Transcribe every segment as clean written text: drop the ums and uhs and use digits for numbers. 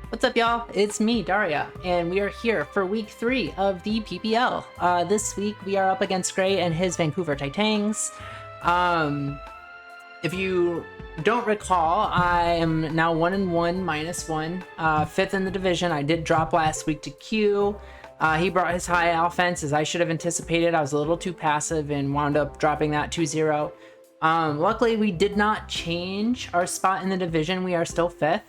What's up, y'all? It's me, Daria, and we are here for week 3 of the PPL. This week we are up against Gray and his Vancouver Titangs. If you don't recall, I am now 1-1, -1, 5th in the division. I did drop last week to Q. He brought his high offense, as I should have anticipated. I was a little too passive and wound up dropping that 2-0. Luckily, we did not change our spot in the division. We are still 5th.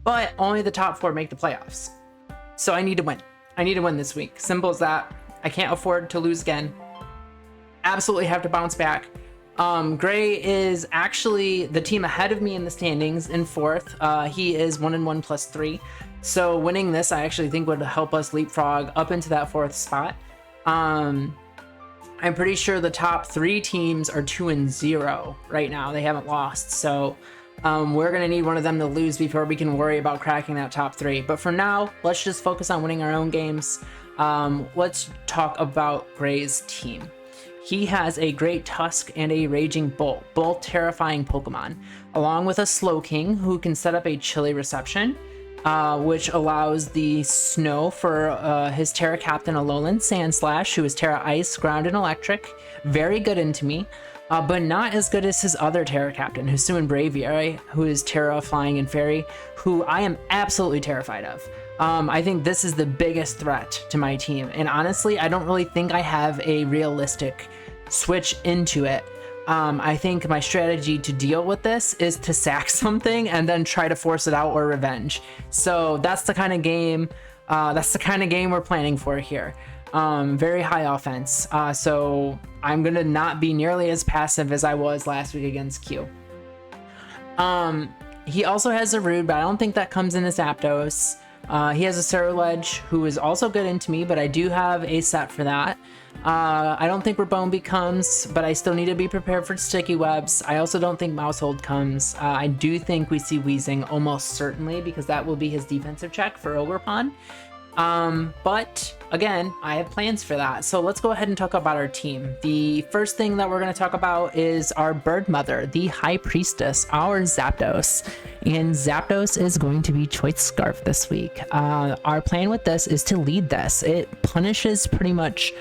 But only the top 4 make the playoffs. So I need to win. I need to win this week. Simple as that. I can't afford to lose again. Absolutely have to bounce back. Gray is actually the team ahead of me in the standings in 4th. He is 1-1 +3. So winning this, I actually think would help us leapfrog up into that 4th spot. I'm pretty sure the top 3 teams are 2-0 right now. They haven't lost. So we're going to need one of them to lose before we can worry about cracking that top 3. But for now, let's just focus on winning our own games. Let's talk about Gray's team. He has a Great Tusk and a Raging Bolt, both terrifying Pokemon, along with a Slowking who can set up a Chilly Reception, which allows the Snow for his Terra Captain Alolan Sandslash, who is Terra Ice, Ground, and Electric. Very good into me. But not as good as his other Terra Captain, Hisuian Braviary, who is Terra, Flying, and Fairy, who I am absolutely terrified of. I think this is the biggest threat to my team, and honestly, I don't really think I have a realistic switch into it. I think my strategy to deal with this is to sack something and then try to force it out or revenge. So that's the kind of game we're planning for here. Very high offense, so I'm gonna not be nearly as passive as I was last week against Q. He also has a Rude, but I don't think that comes in as Zapdos. He has a Ceruledge, who is also good into me, but I do have a set for that. I don't think Rabombi comes, but I still need to be prepared for Sticky Webs. I also don't think Mousehold comes. I do think we see Weezing almost certainly, because that will be his defensive check for Ogerpon. But again, I have plans for that. So let's go ahead and talk about our team. The first thing that we're going to talk about is our bird mother, the High Priestess, our Zapdos. And Zapdos is going to be Choice Scarf this week. Our plan with this is to lead this. It punishes pretty much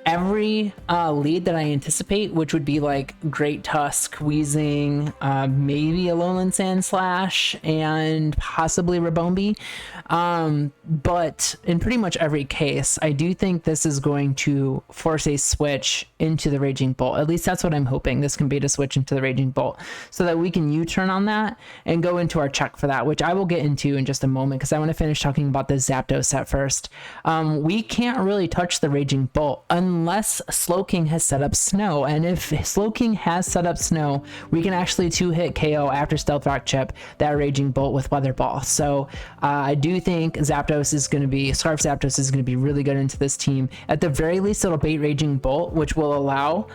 every lead that I anticipate, which would be like Great Tusk, Weezing, maybe Alolan Sandslash, and possibly Rabombi. But in pretty much every case, I do think this is going to force a switch into the Raging Bolt. At least that's what I'm hoping. This can be to switch into the Raging Bolt so that we can U-turn on that and go into our check for that, which I will get into in just a moment because I want to finish talking about the Zapdos set first. We can't really touch the Raging Bolt unless Slowking has set up Snow, and if Slowking has set up Snow, we can actually 2-hit KO after Stealth Rock Chip that Raging Bolt with Weather Ball. So I do think Scarf Zapdos is going to be really good into this team. At the very least, it'll bait Raging Bolt, which will allow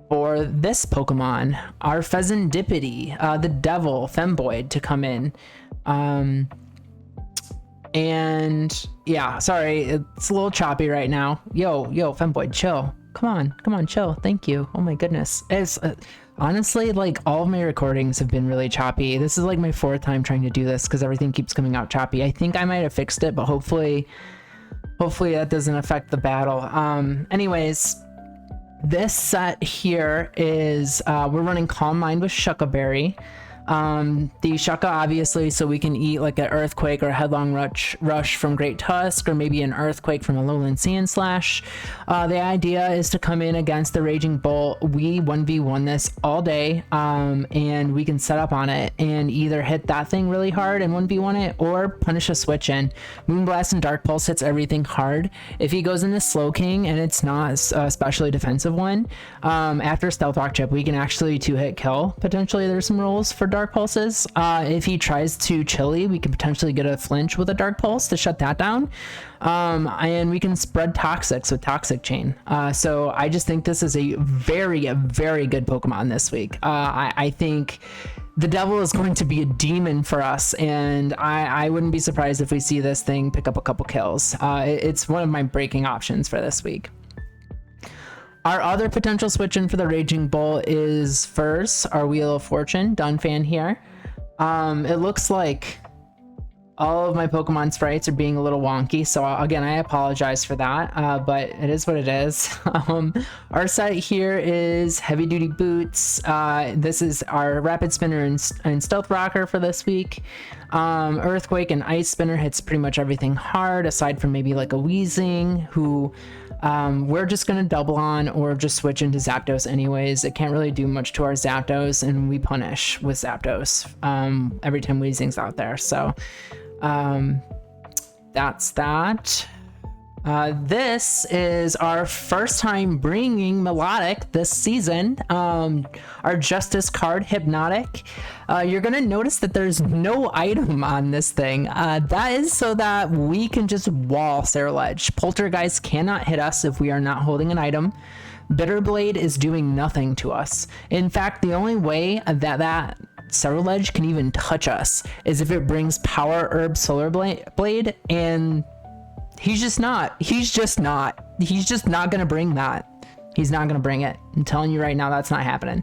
for this Pokemon, our Fezandipiti, the Devil Femboid, to come in. And yeah, sorry, it's a little choppy right now. Yo, Femboid, chill. Come on, chill. Thank you. Oh my goodness. It's honestly, like, all of my recordings have been really choppy. This is like my 4th time trying to do this because everything keeps coming out choppy. I think I might have fixed it, but hopefully that doesn't affect the battle. Anyways, this set here is we're running Calm Mind with Shuckaberry. The Shucka, obviously, so we can eat like an Earthquake or a Headlong Rush from Great Tusk, or maybe an Earthquake from Alolan Sandslash. The idea is to come in against the Raging Bolt. We 1v1 this all day, and we can set up on it and either hit that thing really hard and 1v1 it, or punish a switch in. Moonblast and Dark Pulse hits everything hard. If he goes into Slowking and it's not a especially defensive one, after Stealth Rock Chip, we can actually 2-hit kill. Potentially there's some rules for Dark Pulses. If he tries to Chilly, we can potentially get a flinch with a Dark Pulse to shut that down. And we can spread Toxics with Toxic Chain. So I just think this is a very, very good Pokemon this week. I think the Devil is going to be a demon for us, and I wouldn't be surprised if we see this thing pick up a couple kills. It's one of my breaking options for this week. Our other potential switch in for the Raging Bolt is Furze, our Wheel of Fortune, Dunfan here. It looks like All of my Pokemon sprites are being a little wonky, so again, I apologize for that, but it is what it is. Our set here is Heavy Duty Boots. This is our Rapid Spinner and Stealth Rocker for this week. Earthquake and Ice Spinner hits pretty much everything hard, aside from maybe like a Weezing, who we're just going to double on or just switch into Zapdos anyways. It can't really do much to our Zapdos, and we punish with Zapdos every time Weezing's out there, so... that's that. This is our first time bringing Milotic this season. Our Justice card, Hypnotic. You're gonna notice that there's no item on this thing. That is so that we can just wall Ceruledge. Poltergeist cannot hit us if we are not holding an item. Bitterblade is doing nothing to us. In fact, the only way that Ceruledge can even touch us is if it brings Power Herb Solar Blade, and he's just not gonna bring that. He's not gonna bring it. I'm telling you right now, that's not happening.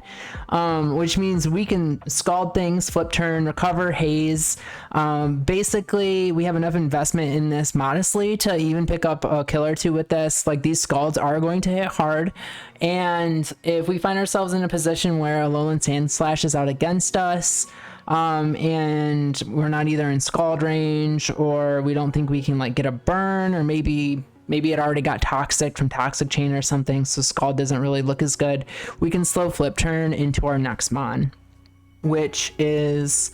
Which means we can scald things, flip turn, recover, haze. Basically, we have enough investment in this modestly to even pick up a kill or two with this. Like, these scalds are going to hit hard, and if we find ourselves in a position where a Alolan Sandslash is out against us, and we're not either in scald range, or we don't think we can like get a burn, or maybe it already got toxic from Toxic Chain or something, so Scald doesn't really look as good, we can slow flip turn into our next mon, which is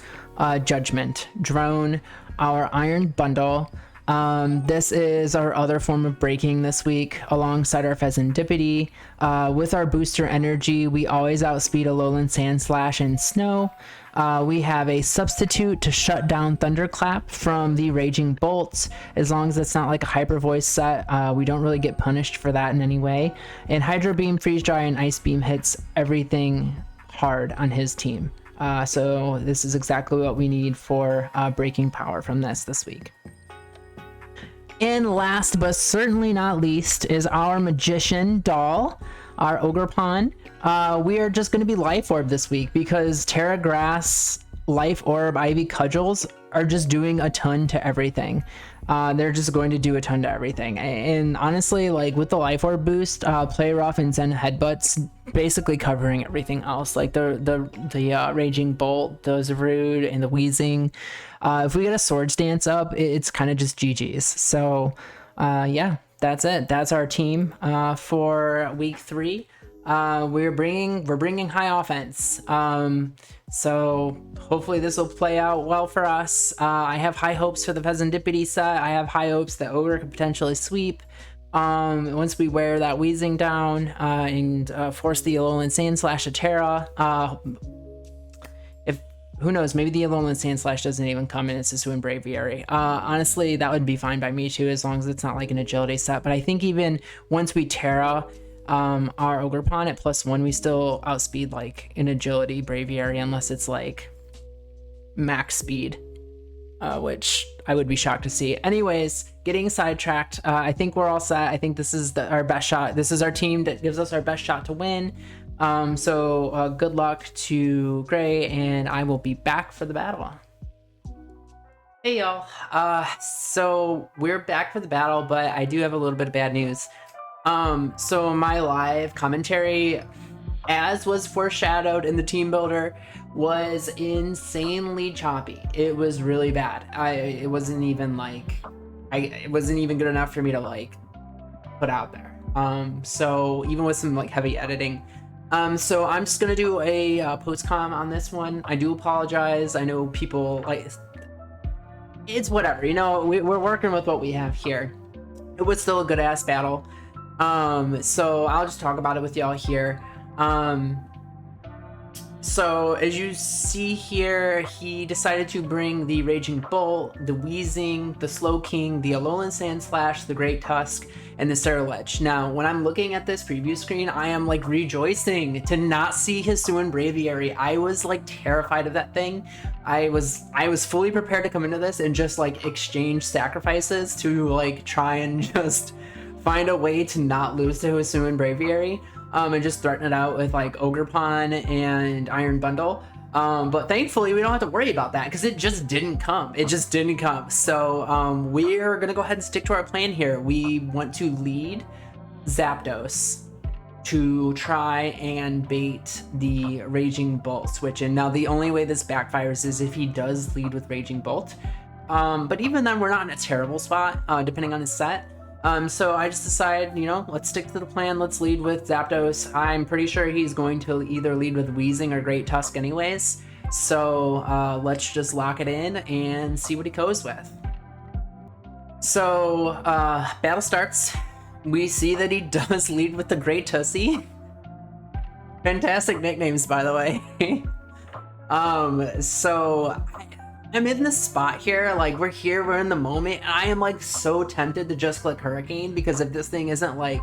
Judgment. Drone, our Iron Bundle. This is our other form of breaking this week, alongside our Fezandipiti. With our booster energy, we always outspeed Alolan Sandslash and Snow. We have a substitute to shut down Thunderclap from the Raging Bolts. As long as it's not like a Hyper Voice set, we don't really get punished for that in any way. And Hydro Beam, Freeze Dry, and Ice Beam hits everything hard on his team. So this is exactly what we need for breaking power from this week. And last but certainly not least is our Magician doll, our Ogerpon. We are just going to be Life Orb this week because Terra Grass, Life Orb, Ivy Cudgels are just doing a ton to everything. They're just going to do a ton to everything. And honestly, like with the Life Orb boost, Play Rough and Zen Headbutts basically covering everything else. Like the Raging Bolt, those Rude, and the Weezing. If we get a Swords Dance up, it's kind of just GG's. So yeah, that's it. That's our team for week 3. We're bringing high offense. So hopefully this will play out well for us. I have high hopes for the Fezandipiti set. I have high hopes that Ogre could potentially sweep. Once we wear that Weezing down and force the Alolan Sandslash to Terra. Who knows, maybe the Alolan Sandslash doesn't even come in, it's just in Braviary. Honestly, that would be fine by me too, as long as it's not like an agility set. But I think even once we Terra our Ogerpon at +1, we still outspeed like an agility Braviary, unless it's like max speed, which I would be shocked to see. Anyways, getting sidetracked, I think we're all set. I think this is our best shot. This is our team that gives us our best shot to win. So good luck to Gray, and I will be back for the battle. Hey y'all, so we're back for the battle, but I do have a little bit of bad news. So my live commentary, as was foreshadowed in the team builder, was insanely choppy. It was really bad. It wasn't even good enough for me to like put out there. So even with some like heavy editing. So I'm just gonna do a post-com on this one. I do apologize. I know people like, it's whatever, you know, we're working with what we have here. It was still a good ass battle. So I'll just talk about it with y'all here. So as you see here, he decided to bring the Raging Bolt, the Weezing, the Slowking, the Alolan Sandslash, the Great Tusk, and the Ceruledge. Now, when I'm looking at this preview screen, I am like rejoicing to not see Hisuian Braviary. I was like terrified of that thing. I was fully prepared to come into this and just like exchange sacrifices to like try and just find a way to not lose to Hisuian Braviary. And just threaten it out with like Ogerpon and Iron Bundle. But thankfully we don't have to worry about that because it just didn't come. It just didn't come. So we're gonna go ahead and stick to our plan here. We want to lead Zapdos to try and bait the Raging Bolt switch in. Now the only way this backfires is if he does lead with Raging Bolt. But even then we're not in a terrible spot, depending on his set. So I just decided, you know, let's stick to the plan. Let's lead with Zapdos. I'm pretty sure he's going to either lead with Weezing or Great Tusk anyways. So let's just lock it in and see what he goes with. So battle starts. We see that he does lead with the Great Tussie. Fantastic nicknames, by the way. So I'm in this spot here, like we're here, we're in the moment. I am like so tempted to just click Hurricane because if this thing isn't like,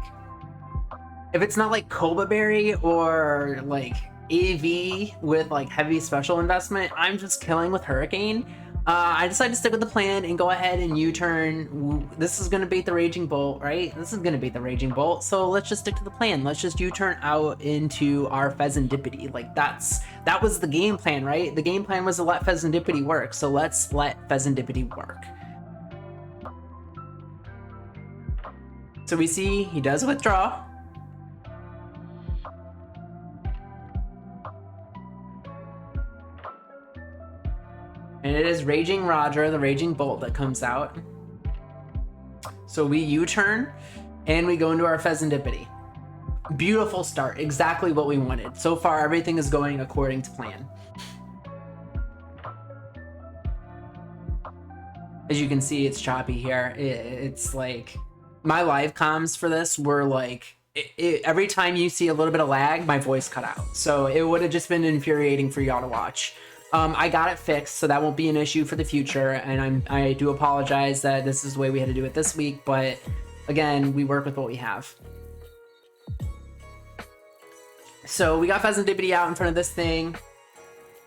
if it's not like Koba Berry or like AV with like heavy special investment, I'm just killing with Hurricane. I decided to stick with the plan and go ahead and U-turn. This is gonna beat the Raging Bolt, right? This is gonna beat the Raging Bolt, so let's just stick to the plan. Let's just U-turn out into our Fezandipiti. Like that was the game plan, right? The game plan was to let Fezandipiti work, so let's let Fezandipiti work. So we see he does withdraw. And it is Raging Roger, the Raging Bolt, that comes out. So we U-turn, and we go into our Fezandipiti. Beautiful start, exactly what we wanted. So far, everything is going according to plan. As you can see, it's choppy here. It's like, my live comms for this were like, every time you see a little bit of lag, my voice cut out. So it would have just been infuriating for y'all to watch. I got it fixed, so that won't be an issue for the future, and I do apologize that this is the way we had to do it this week, but again, we work with what we have. So we got Fezandipiti out in front of this thing.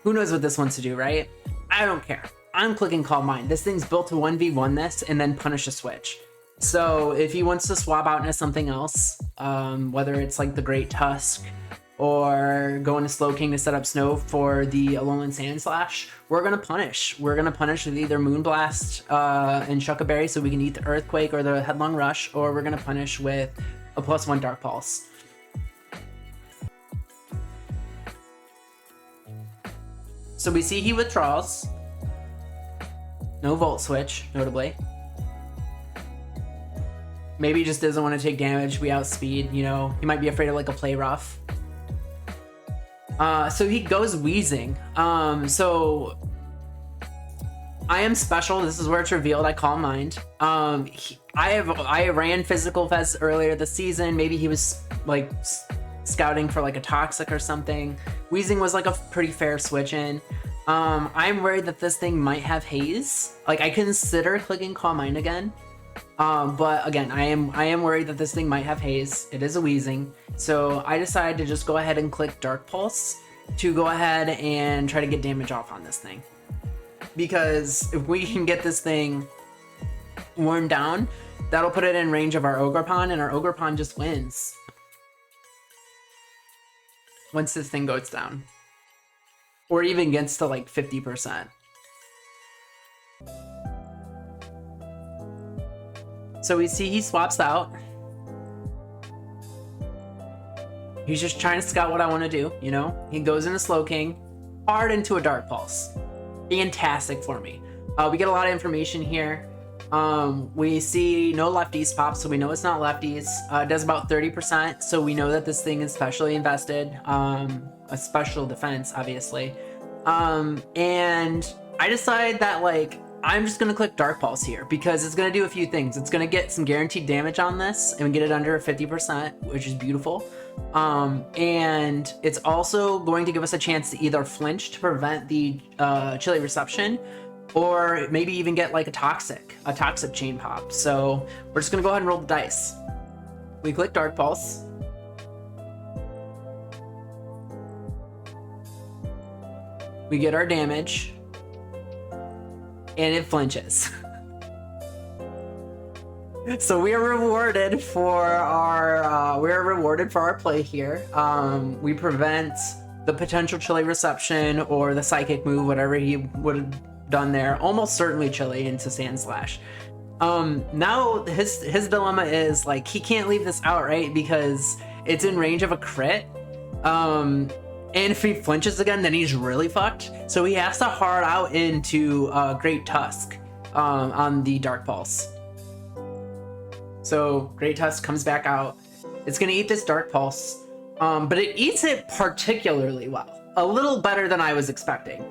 Who knows what this wants to do, right? I don't care. I'm clicking Calm Mind. This thing's built to 1v1 this and then punish a switch. So if he wants to swap out into something else, whether it's like the Great Tusk, or go into Slowking to set up Snow for the Alolan Sandslash, we're gonna punish. We're gonna punish with either Moonblast and Shucka Berry so we can eat the Earthquake or the Headlong Rush, or we're gonna punish with a +1 Dark Pulse. So we see he withdraws. No Volt Switch, notably. Maybe he just doesn't want to take damage. We outspeed, you know. He might be afraid of like a Play Rough. So he goes Weezing. So I am special. This is where it's revealed. I Calm Mind. I ran Physical Fez earlier this season. Maybe he was like scouting for like a Toxic or something. Weezing was like a pretty fair switch in. I'm worried that this thing might have Haze. Like I consider clicking Calm Mind again. But again, I am worried that this thing might have Haze. It is a Weezing. So I decided to just go ahead and click Dark Pulse to go ahead and try to get damage off on this thing. Because if we can get this thing worn down, that'll put it in range of our Ogerpon, and our Ogerpon just wins once this thing goes down. Or even gets to like 50%. So we see he swaps out. He's just trying to scout what I want to do, you know? He goes into Slowking, hard into a Dark Pulse. Fantastic for me. We get a lot of information here. We see no lefties pop, so we know it's not lefties. It does about 30%, so we know that this thing is specially invested. A special defense, obviously. And I decide that, like, I'm just gonna click Dark Pulse here because it's gonna do a few things. It's gonna get some guaranteed damage on this and get it under 50%, which is beautiful. And it's also going to give us a chance to either flinch to prevent the chilly reception, or maybe even get like a toxic chain pop. So we're just gonna go ahead and roll the dice. We click Dark Pulse. We get our damage. And it flinches. So we are rewarded for our play here. We prevent the potential chili reception or the psychic move, whatever he would have done there, almost certainly chili into Sand Slash. Now his dilemma is like he can't leave this out, right? Because it's in range of a crit. And if he flinches again, then he's really fucked. So he has to hard out into Great Tusk on the Dark Pulse. So Great Tusk comes back out. It's gonna eat this Dark Pulse, but it eats it particularly well, a little better than I was expecting.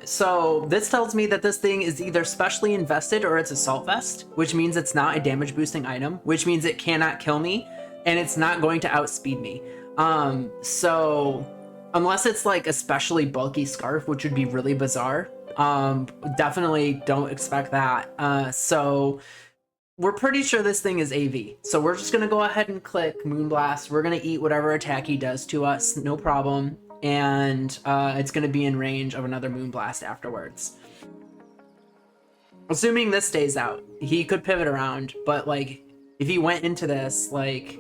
So this tells me that this thing is either specially invested or it's Assault Vest, which means it's not a damage boosting item, which means it cannot kill me, and it's not going to outspeed me. So unless it's like especially bulky Scarf, which would be really bizarre, definitely don't expect that. So we're pretty sure this thing is AV. So we're just gonna go ahead and click Moonblast. We're gonna eat whatever attack he does to us, no problem. And it's gonna be in range of another Moonblast afterwards. Assuming this stays out, he could pivot around, but like if he went into this, like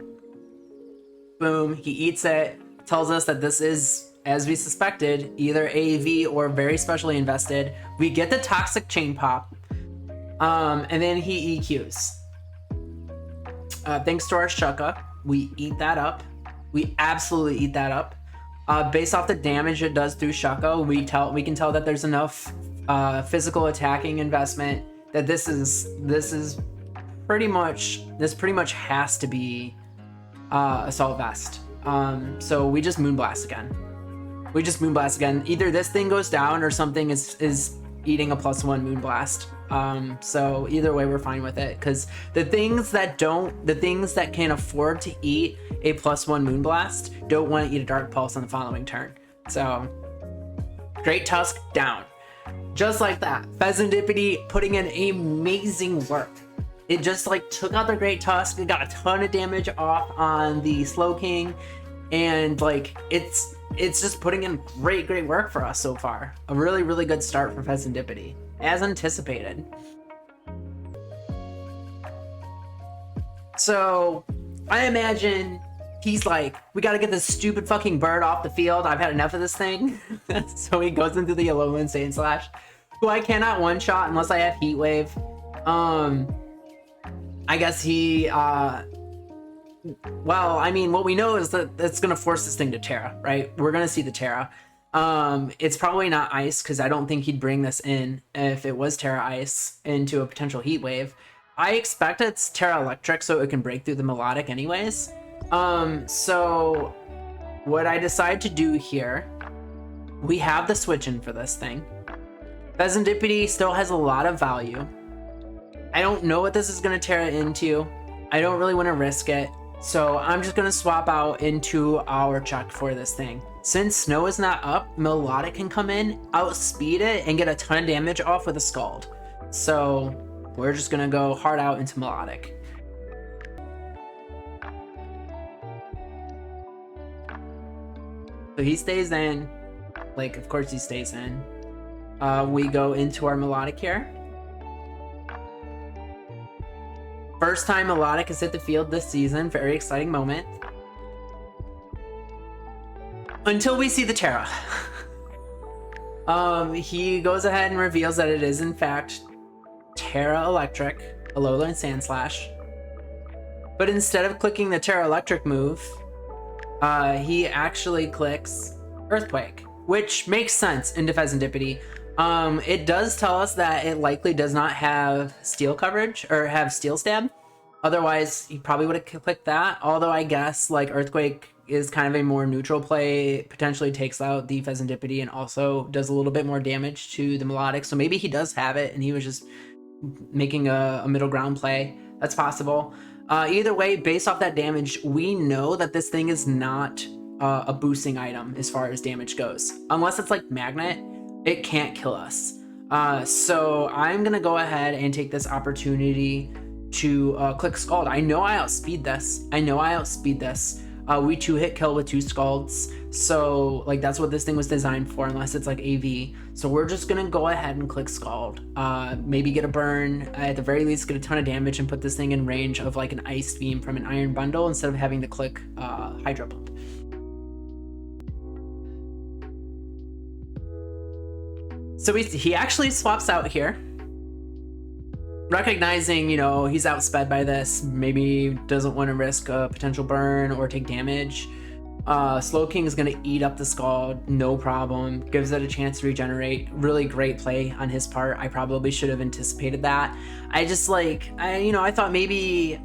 boom, he eats it, tells us that this is, as we suspected, either AV or very specially invested. We get the Toxic Chain Pop, and then he EQs. Thanks to our Shucka, we eat that up. We absolutely eat that up. Based off the damage it does through Shucka, we can tell that there's enough physical attacking investment that this pretty much has to be Assault Vest. So we just Moonblast again. Either this thing goes down or something is eating a +1 Moonblast. So either way we're fine with it, because the things that can afford to eat a +1 Moonblast don't want to eat a Dark Pulse on the following turn. So Great Tusk down. Just like that. Fezandipiti putting in amazing work. It just like took out the Great Tusk, it got a ton of damage off on the Slow King, and like it's just putting in great work for us so far. A really good start for Fezandipiti, as anticipated. So I imagine he's like, we gotta get this stupid fucking bird off the field. I've had enough of this thing. So he goes into the Alolan Sand Slash, who I cannot one-shot unless I have Heat Wave. I guess he, well, I mean, what we know is that it's going to force this thing to Terra, right? We're going to see the Terra. It's probably not Ice, because I don't think he'd bring this in if it was Terra Ice into a potential Heat Wave. I expect it's Terra Electric, so it can break through the Milotic anyways. So what I decide to do here, we have the switch in for this thing. Fezandipiti still has a lot of value. I don't know what this is going to Terra into. I don't really want to risk it. So I'm just going to swap out into our check for this thing. Since Snow is not up, Milotic can come in, outspeed it, and get a ton of damage off with a Scald. So we're just going to go hard out into Milotic. So he stays in. Like, of course he stays in. We go into our Milotic here. First time Milotic has hit the field this season. Very exciting moment. Until we see the Terra. He goes ahead and reveals that it is in fact Terra Electric, Alolan Sand Slash. But instead of clicking the Terra Electric move, he actually clicks Earthquake, which makes sense into Fezandipiti. It does tell us that it likely does not have steel coverage or have steel stab. Otherwise, he probably would have clicked that. Although I guess like Earthquake is kind of a more neutral play, potentially takes out the Fezandipiti and also does a little bit more damage to the Milotic. So maybe he does have it and he was just making a middle ground play. That's possible. Either way, based off that damage, we know that this thing is not a boosting item as far as damage goes. Unless it's like Magnet, it can't kill us. So I'm gonna go ahead and take this opportunity to click Scald. I know I outspeed this. We 2-hit kill with 2 Scalds. So like that's what this thing was designed for, unless it's like AV. So we're just gonna go ahead and click Scald. Maybe get a burn, at the very least get a ton of damage and put this thing in range of like an Ice Beam from an Iron Bundle instead of having to click Hydro Pump. So he actually swaps out here, recognizing, you know, he's outsped by this, maybe doesn't want to risk a potential burn or take damage. Slow King is going to eat up the Scald, no problem. Gives it a chance to regenerate. Really great play on his part. I probably should have anticipated that. I just I thought maybe,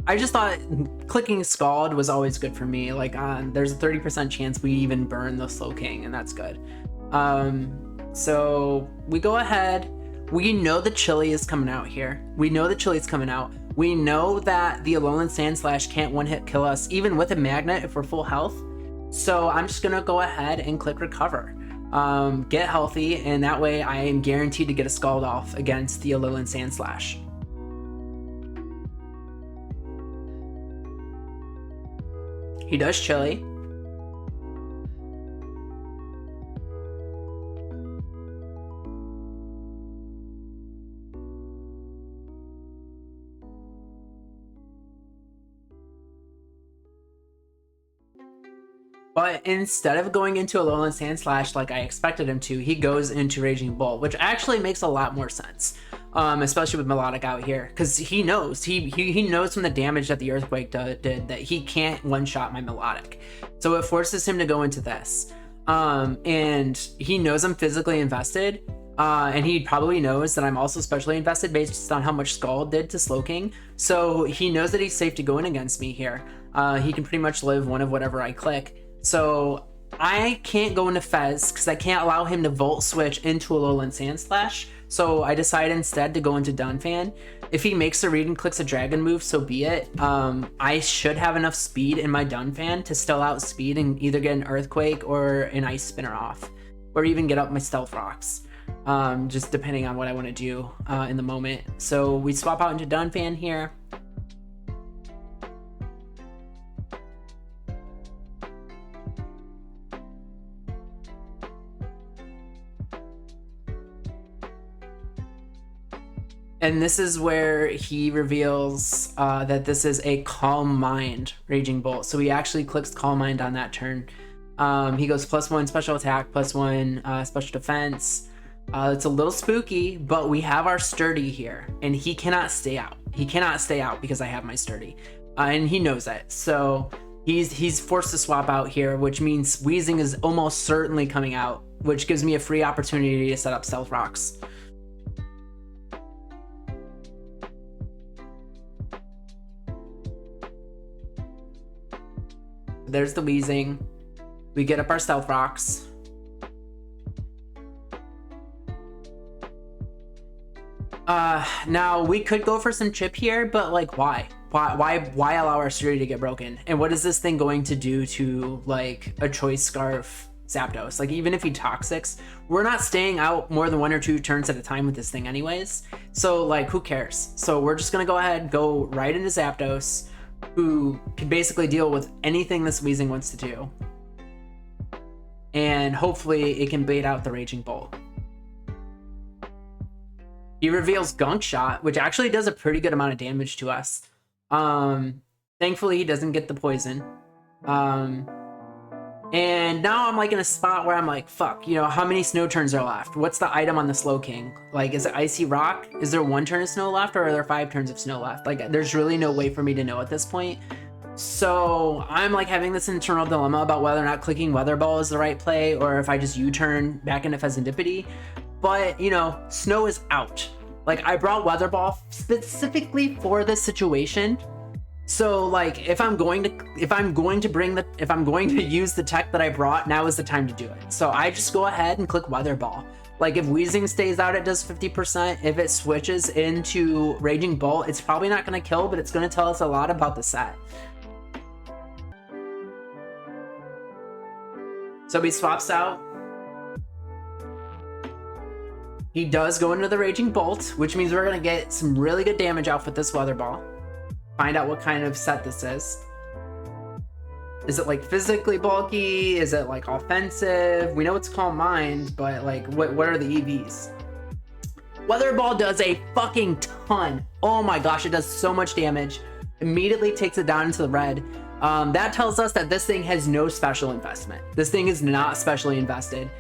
I just thought clicking Scald was always good for me. Like, there's a 30% chance we even burn the Slow King, and that's good. So we go ahead. We know the Chili is coming out here. We know the Chili's coming out. We know that the Alolan Sandslash can't one-hit kill us, even with a Magnet if we're full health. So I'm just gonna go ahead and click Recover. Get healthy, and that way I am guaranteed to get a Scald off against the Alolan Sandslash. He does Chili. But instead of going into Alolan Sandslash like I expected him to, he goes into Raging Bolt, which actually makes a lot more sense, especially with Milotic out here, because he knows he knows from the damage that the Earthquake did that he can't one-shot my Milotic. So it forces him to go into this, and he knows I'm physically invested, and he probably knows that I'm also specially invested based on how much Scald did to Slowking. So he knows that he's safe to go in against me here. He can pretty much live one of whatever I click. So I can't go into Fez because I can't allow him to Volt Switch into Alolan Sandslash. So I decide instead to go into Dunfan. If he makes a read and clicks a Dragon move, so be it. I should have enough speed in my Dunfan to still outspeed and either get an Earthquake or an Ice Spinner off, or even get up my Stealth Rocks, just depending on what I want to do in the moment. So we swap out into Dunfan here. And this is where he reveals that this is a Calm Mind Raging Bolt. So he actually clicks Calm Mind on that turn. He goes +1 special attack, +1 special defense. It's a little spooky, but we have our Sturdy here, and he cannot stay out. He cannot stay out because I have my Sturdy, and he knows it. So he's forced to swap out here, which means Weezing is almost certainly coming out, which gives me a free opportunity to set up Stealth Rocks. There's the Weezing. We get up our Stealth Rocks. Now we could go for some chip here, but like, why allow our Sturdy to get broken? And what is this thing going to do to like a Choice Scarf Zapdos? Like, even if he Toxics, we're not staying out more than 1 or 2 turns at a time with this thing anyways. So like, who cares? So we're just gonna go ahead, go right into Zapdos, who can basically deal with anything this Weezing wants to do. And hopefully it can bait out the Raging Bolt. He reveals Gunk Shot, which actually does a pretty good amount of damage to us. Thankfully he doesn't get the poison. And now I'm like in a spot where I'm like, fuck, you know, how many snow turns are left? What's the item on the Slow King? Like, is it Icy Rock? Is there 1 turn of snow left, or are there 5 turns of snow left? Like, there's really no way for me to know at this point. So I'm like having this internal dilemma about whether or not clicking Weather Ball is the right play, or if I just U-turn back into Fezandipiti. But, you know, snow is out. Like, I brought Weather Ball specifically for this situation. So like, if I'm going to use the tech that I brought, now is the time to do it. So I just go ahead and click Weather Ball. Like, if Weezing stays out, it does 50%. If it switches into Raging Bolt, it's probably not going to kill, but it's going to tell us a lot about the set. So he swaps out. He does go into the Raging Bolt, which means we're going to get some really good damage out with this Weather Ball. Find out what kind of set this is. Is it like physically bulky? Is it like offensive? We know it's Calm Mind, but like, what are the EVs? Weather Ball does a fucking ton. Oh my gosh, it does so much damage. Immediately takes it down into the red. That tells us that this thing has no special investment. This thing is not specially invested.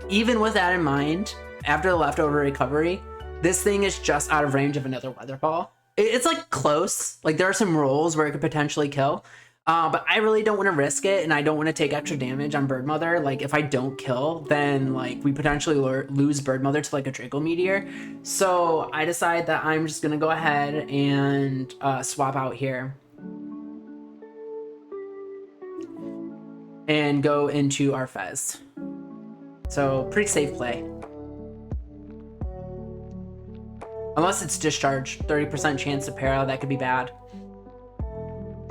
even with that in mind, after the leftover recovery, this thing is just out of range of another weather ball. It's like close. Like there are some rolls where it could potentially kill. But I really don't want to risk it, and I don't want to take extra damage on Bird Mother. Like, if I don't kill, then, like, we potentially lose Bird Mother to, like, a Draco Meteor. So I decide that I'm just going to go ahead and swap out here. And go into our Fez. So, pretty safe play. Unless it's Discharge. 30% chance to para, that could be bad.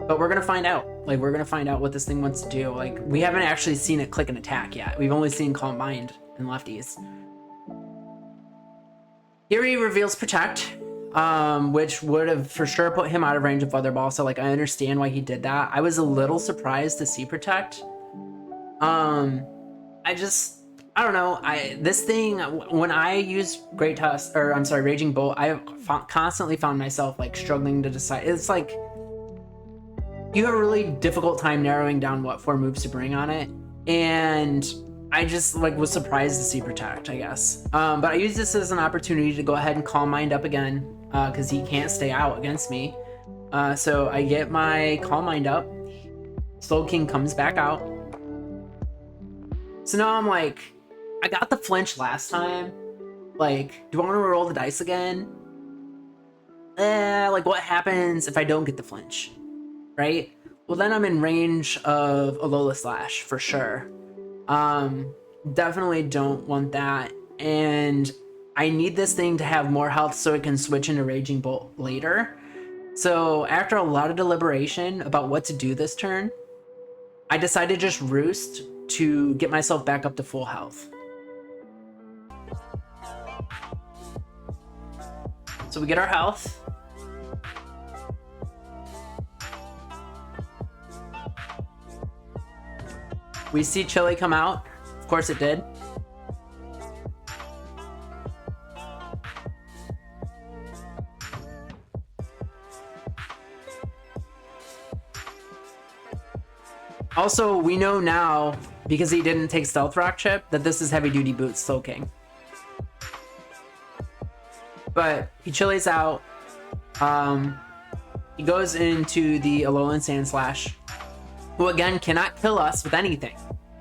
But we're going to find out. Like, we're going to find out what this thing wants to do. Like, we haven't actually seen it click an attack yet. We've only seen Calm Mind and lefties. Here he reveals Protect, which would have for sure put him out of range of Weather Ball. So, like, I understand why he did that. I was a little surprised to see Protect. I don't know. This thing, when I use Raging Bolt, I constantly found myself, like, struggling to decide. It's like, you have a really difficult time narrowing down what 4 moves to bring on it, and I just like was surprised to see Protect, I guess. But I use this as an opportunity to go ahead and Calm Mind up again, because he can't stay out against me. So I get my Calm Mind up. Soul King comes back out. So now I'm like, I got the flinch last time. Like, do I want to roll the dice again? Like, what happens if I don't get the flinch? Right? Well, then I'm in range of Alola Slash for sure. Definitely don't want that. And I need this thing to have more health so it can switch into Raging Bolt later. So after a lot of deliberation about what to do this turn, I decided to just Roost to get myself back up to full health. So we get our health. We see Chili come out. Of course it did. Also, we know now, because he didn't take Stealth Rock Chip, that this is Heavy Duty Boots Soul King. But he Chili's out. He goes into the Alolan Sandslash, who again cannot kill us with anything.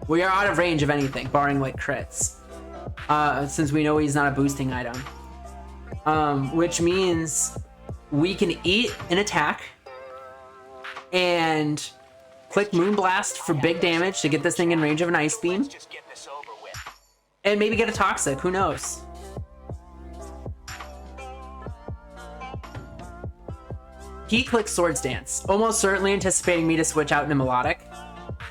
We are out of range of anything, barring like crits, since we know he's not a boosting item. Which means we can eat an attack and click Moonblast for big damage to get this thing in range of an Ice Beam. And maybe get a Toxic, who knows? He clicks Swords Dance, almost certainly anticipating me to switch out into Milotic,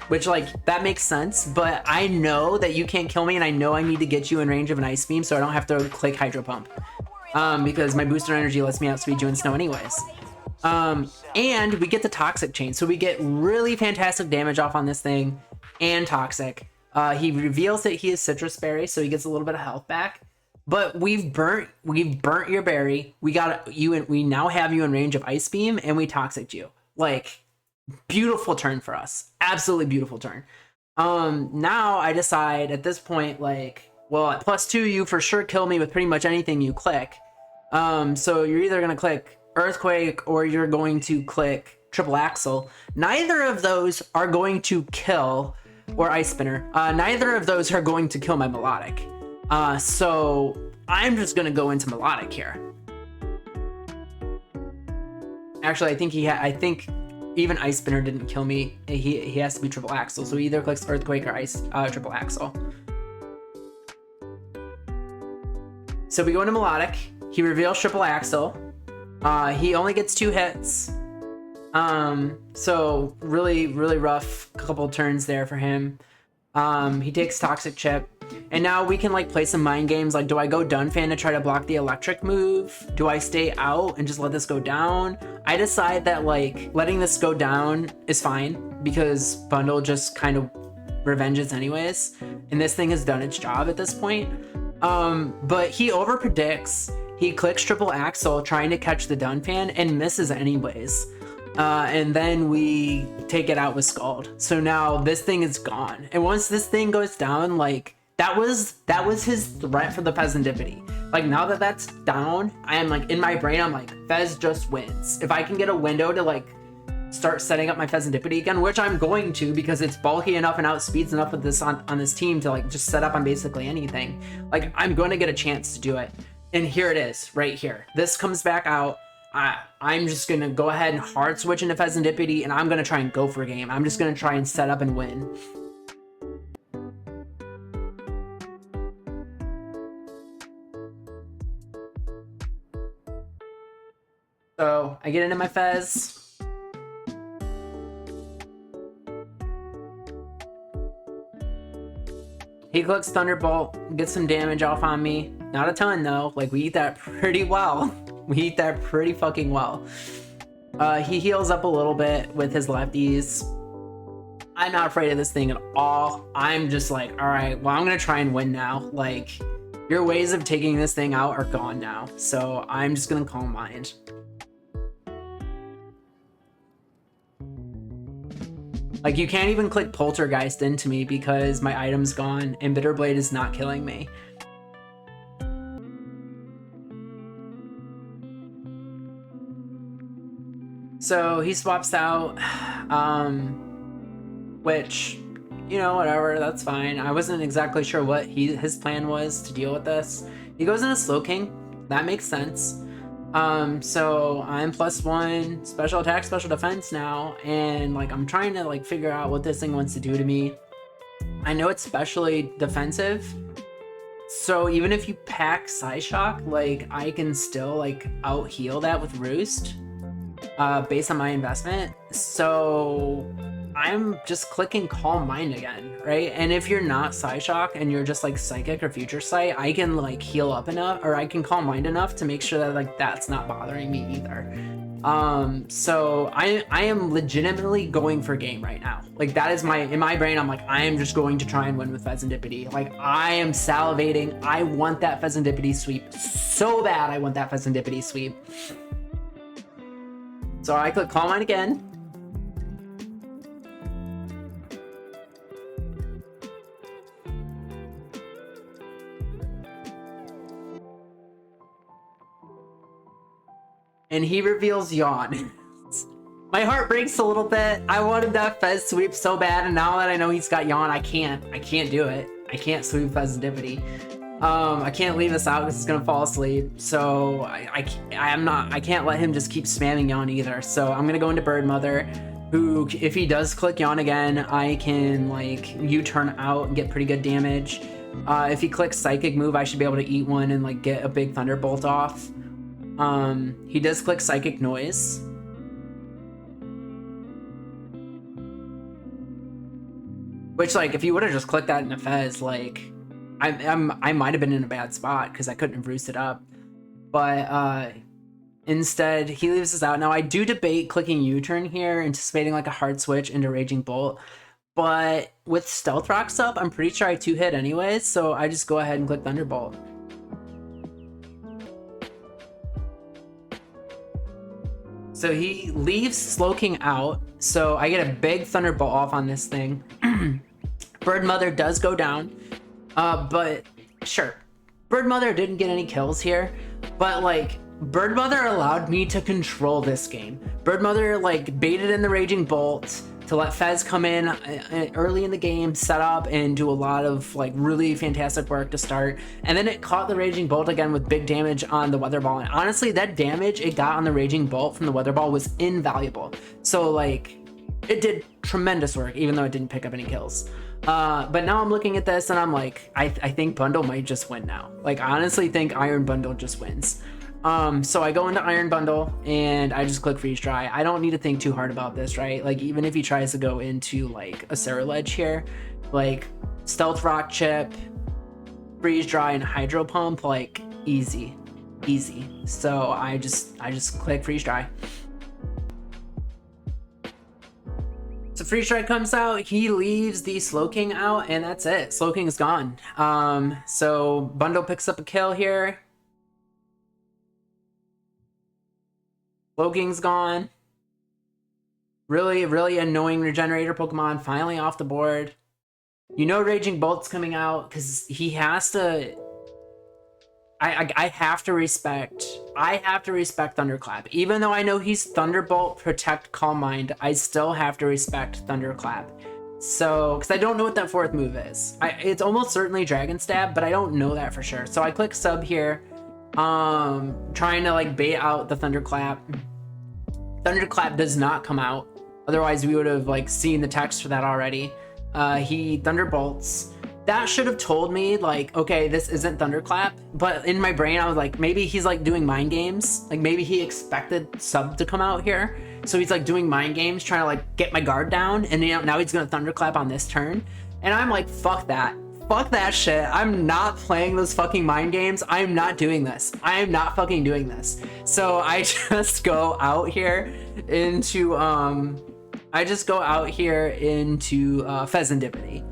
which, like, that makes sense, but I know that you can't kill me, and I know I need to get you in range of an Ice Beam so I don't have to click Hydro Pump, because my booster energy lets me outspeed you in Snow anyways. And we get the Toxic Chain, so we get really fantastic damage off on this thing, and Toxic. He reveals that he is Citrus Berry, so he gets a little bit of health back. But we've burnt your berry. We got you, and we now have you in range of Ice Beam, and we Toxic'd you. Like, beautiful turn for us. Absolutely beautiful turn. Now I decide at this point, like, well, at +2, you for sure kill me with pretty much anything you click. So you're either gonna click Earthquake or you're going to click Triple Axle. Neither of those are going to kill, or Ice Spinner. Neither of those are going to kill my Milotic. So I'm just gonna go into Milotic here. Actually, I think even Ice Spinner didn't kill me. He has to be Triple Axle, so he either clicks Earthquake or Triple Axle. So we go into Milotic. He reveals Triple Axle. He only gets 2 hits. So really rough couple turns there for him. He takes Toxic Chip. And now we can like play some mind games. Like, do I go Dunfan to try to block the electric move? Do I stay out and just let this go down? I decide that like letting this go down is fine because Bundle just kind of revenges anyways. And this thing has done its job at this point. But he over predicts. He clicks Triple Axle trying to catch the Dunfan and misses anyways. And then we take it out with Scald. So now this thing is gone. And once this thing goes down, like, That was his threat for the Fezandipiti. Like, now that that's down, I am like, in my brain, I'm like, Fez just wins. If I can get a window to like start setting up my Fezandipiti again, which I'm going to, because it's bulky enough and outspeeds enough with this on this team to like just set up on basically anything. Like, I'm going to get a chance to do it. And here it is, right here. This comes back out. I'm just gonna go ahead and hard switch into Fezandipiti, and I'm gonna try and go for a game. I'm just gonna try and set up and win. So I get into my Fez. He clicks Thunderbolt, gets some damage off on me. Not a ton though, like we eat that pretty well. We eat that pretty fucking well. He heals up a little bit with his lefties. I'm not afraid of this thing at all. I'm just like, all right, well, I'm gonna try and win now. Like, your ways of taking this thing out are gone now. So I'm just gonna Calm Mind. Like, you can't even click Poltergeist into me because my item's gone and Bitterblade is not killing me. So he swaps out, which, you know, whatever, that's fine. I wasn't exactly sure what his plan was to deal with this. He goes into Slowking. That makes sense. So I'm +1 special attack, special defense now, and like I'm trying to like figure out what this thing wants to do to me. I know it's specially defensive, so even if you pack Psyshock, like I can still like out heal that with Roost, based on my investment. So I'm just clicking Calm Mind again, right? And if you're not Psyshock and you're just like Psychic or Future Sight, I can like heal up enough, or I can Calm Mind enough to make sure that like that's not bothering me either. So I am legitimately going for game right now. Like, that is in my brain, I'm like, I am just going to try and win with Fezandipiti. Like, I am salivating. I want that Fezandipiti sweep so bad. I want that Fezandipiti sweep. So I click Calm Mind again. And he reveals Yawn. My heart breaks a little bit. I wanted that Fez sweep so bad, and now that I know he's got Yawn, I can't do it. I can't sweep Fezandipiti. I can't leave this out because it's gonna fall asleep. So I can't let him just keep spamming Yawn either. So I'm gonna go into Bird Mother, who, if he does click Yawn again, I can like U-turn out and get pretty good damage. If he clicks Psychic move, I should be able to eat one and like get a big Thunderbolt off. He does click Psychic Noise. Which, like, if he would have just clicked that in a Fez, like, I might have been in a bad spot because I couldn't have roosted up. But instead, he leaves us out. Now, I do debate clicking U-turn here, anticipating like a hard switch into Raging Bolt. But with Stealth Rocks up, I'm pretty sure I 2-hit anyways, so I just go ahead and click Thunderbolt. So he leaves Slowking out, so I get a big Thunderbolt off on this thing. Bird Mother does go down, but sure, Bird Mother didn't get any kills here, but like, Bird Mother allowed me to control this game. Bird Mother like baited in the Raging Bolt to let Fez come in early in the game, set up, and do a lot of like really fantastic work to start. And then it caught the Raging Bolt again with big damage on the Weather Ball. And honestly, that damage it got on the Raging Bolt from the Weather Ball was invaluable. So like, it did tremendous work, even though it didn't pick up any kills. But now I'm looking at this and I'm like, I think Bundle might just win now. Like, I honestly think Iron Bundle just wins. So I go into Iron Bundle and I just click Freeze Dry. I don't need to think too hard about this, right? Like, even if he tries to go into like a Sarah Ledge here, like Stealth Rock Chip, Freeze Dry, and Hydro Pump, like easy. So I just click Freeze Dry. So Freeze Dry comes out, he leaves the Slowking out, and that's it. Slowking is gone. So Bundle picks up a kill here. Slowking's gone. Really annoying Regenerator Pokemon finally off the board. You know Raging Bolt's coming out because he has to. I have to respect. I have to respect Thunderclap. Even though I know he's Thunderbolt, Protect, Calm Mind, I still have to respect Thunderclap. So, because I don't know what that fourth move is. It's almost certainly Dragon Stab, but I don't know that for sure. So I click sub here, trying to like bait out the Thunderclap. Thunderclap does not come out. Otherwise, we would have like seen the text for that already. He Thunderbolts. That should have told me like, okay, this isn't Thunderclap. But in my brain, I was like, maybe he's like doing mind games. Like maybe he expected sub to come out here. So he's like doing mind games, trying to like get my guard down. And you know, now he's gonna Thunderclap on this turn. And I'm like, fuck that. Fuck that shit. I'm not playing those fucking mind games. I'm not doing this. I am not fucking doing this. So I just go out here into Fezandipiti,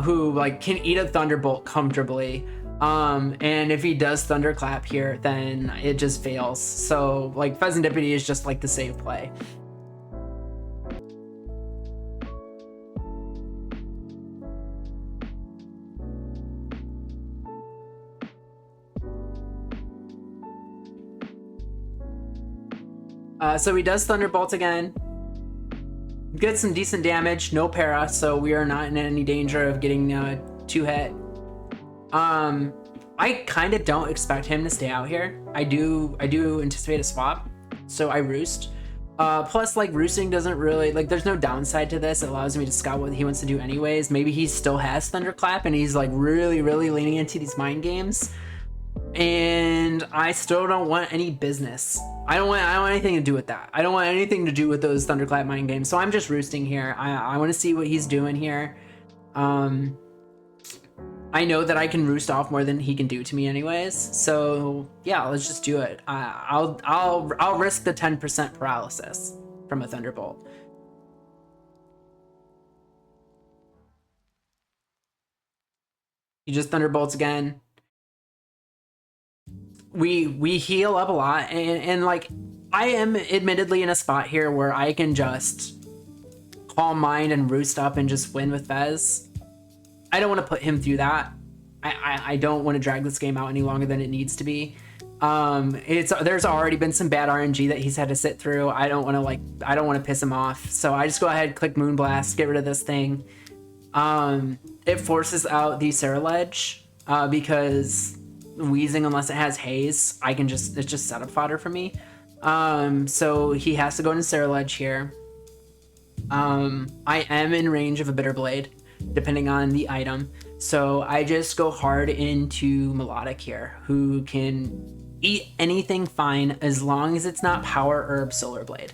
who like can eat a Thunderbolt comfortably. And if he does Thunderclap here, then it just fails. So like Fezandipiti is just like the safe play. So he does Thunderbolt again. Gets some decent damage, no para, so we are not in any danger of getting 2-hit. I kind of don't expect him to stay out here. I do anticipate a swap, so I roost. Plus, like, roosting doesn't really, like, there's no downside to this. It allows me to scout what he wants to do anyways. Maybe he still has Thunderclap and he's, like, really leaning into these mind games. And I still don't want any business. I don't want anything to do with that. I don't want anything to do with those Thunderclap mind games. So I'm just roosting here. I want to see what he's doing here. I know that I can roost off more than he can do to me anyways. So yeah, let's just do it. I'll risk the 10% paralysis from a Thunderbolt. He just Thunderbolts again. We heal up a lot, and like I am admittedly in a spot here where I can just Calm Mind and roost up and just win with Fez. I don't want to put him through that. I don't want to drag this game out any longer than it needs to be. There's already been some bad RNG that he's had to sit through. I don't want to piss him off. So I just go ahead, click Moonblast, get rid of this thing. It forces out the Sarah Ledge, because Wheezing, unless it has haze, it's just setup fodder for me. So he has to go into Sarah Ledge here. I am in range of a Bitter Blade, depending on the item. So I just go hard into Milotic here, who can eat anything fine as long as it's not Power Herb Solar Blade.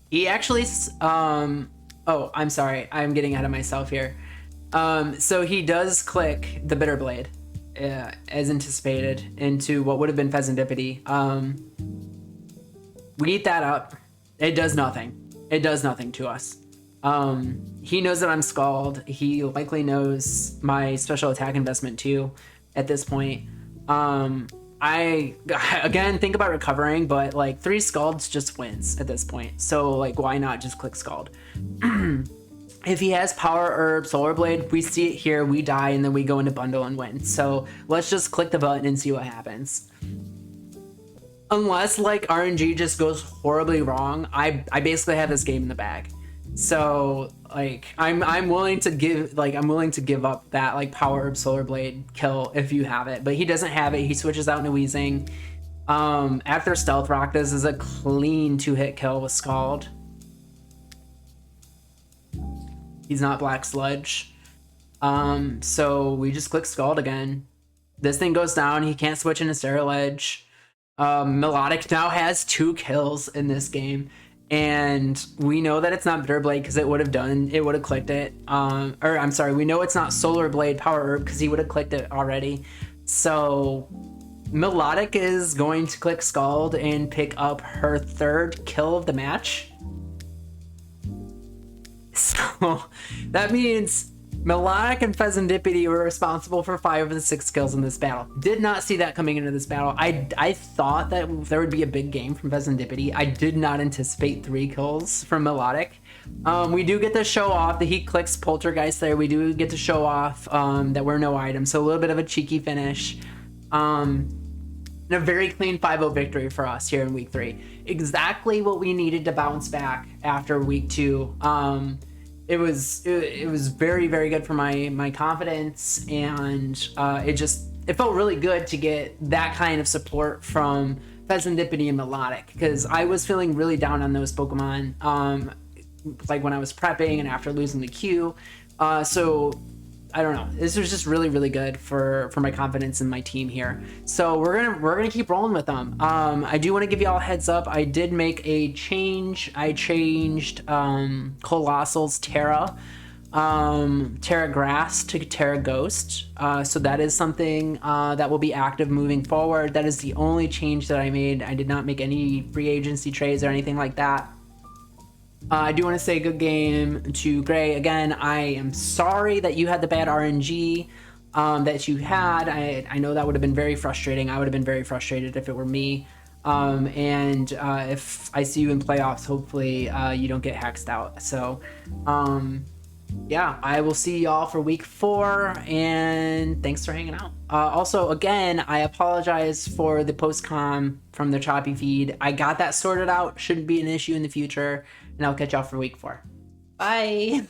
He actually, oh, I'm sorry, I'm getting ahead of myself here. So he does click the Bitter Blade, as anticipated, into what would have been Fezandipiti. We eat that up. It does nothing. It does nothing to us. He knows that I'm Scald. He likely knows my special attack investment too at this point. I, again, think about recovering, but like 3 Scalds just wins at this point. So like, why not just click Scald? If he has Power Herb Solar Blade, we see it here, we die, and then we go into Bundle and win. So let's just click the button and see what happens. Unless like RNG just goes horribly wrong, I basically have this game in the bag. So like I'm willing to give up that like Power Herb Solar Blade kill if you have it, but he doesn't have it. He switches out into Wheezing. After Stealth Rock, this is a clean 2-hit kill with Scald. He's not Black Sludge. So we just click Scald again. This thing goes down. He can't switch into Sarah Ledge. Milotic now has 2 kills in this game, and we know that it's not Bitter Blade because it would have clicked it. Or I'm sorry, we know it's not Solar Blade Power Herb because he would have clicked it already. So Milotic is going to click Scald and pick up her 3rd kill of the match. So that means Milotic and Fezandipiti were responsible for 5 of the 6 kills in this battle. Did not see that coming into this battle. I thought that there would be a big game from Fezandipiti. I did not anticipate 3 kills from Milotic. We do get to show off the Heat Clicks Poltergeist there. We do get to show off that we're no items. So a little bit of a cheeky finish. And a very clean 5-0 victory for us here in week 3. Exactly what we needed to bounce back after week 2. It was very, very good for my confidence, and it felt really good to get that kind of support from Fezandipiti and Milotic, because I was feeling really down on those Pokemon, like when I was prepping and after losing the Q. So I don't know. This was just really, really good for my confidence in my team here. So we're gonna keep rolling with them. I do want to give you all a heads up. I did make a change. I changed Colossal's Terra Grass to Terra Ghost. So that is something that will be active moving forward. That is the only change that I made. I did not make any free agency trades or anything like that. I do want to say good game to Gray. Again, I am sorry that you had the bad RNG that you had. I know that would have been very frustrating. I would have been very frustrated if it were me. And if I see you in playoffs, hopefully you don't get hexed out. So yeah, I will see y'all for week 4, and thanks for hanging out. Also, again, I apologize for the post-com from the choppy feed. I got that sorted out. Shouldn't be an issue in the future, and I'll catch y'all for week 4. Bye!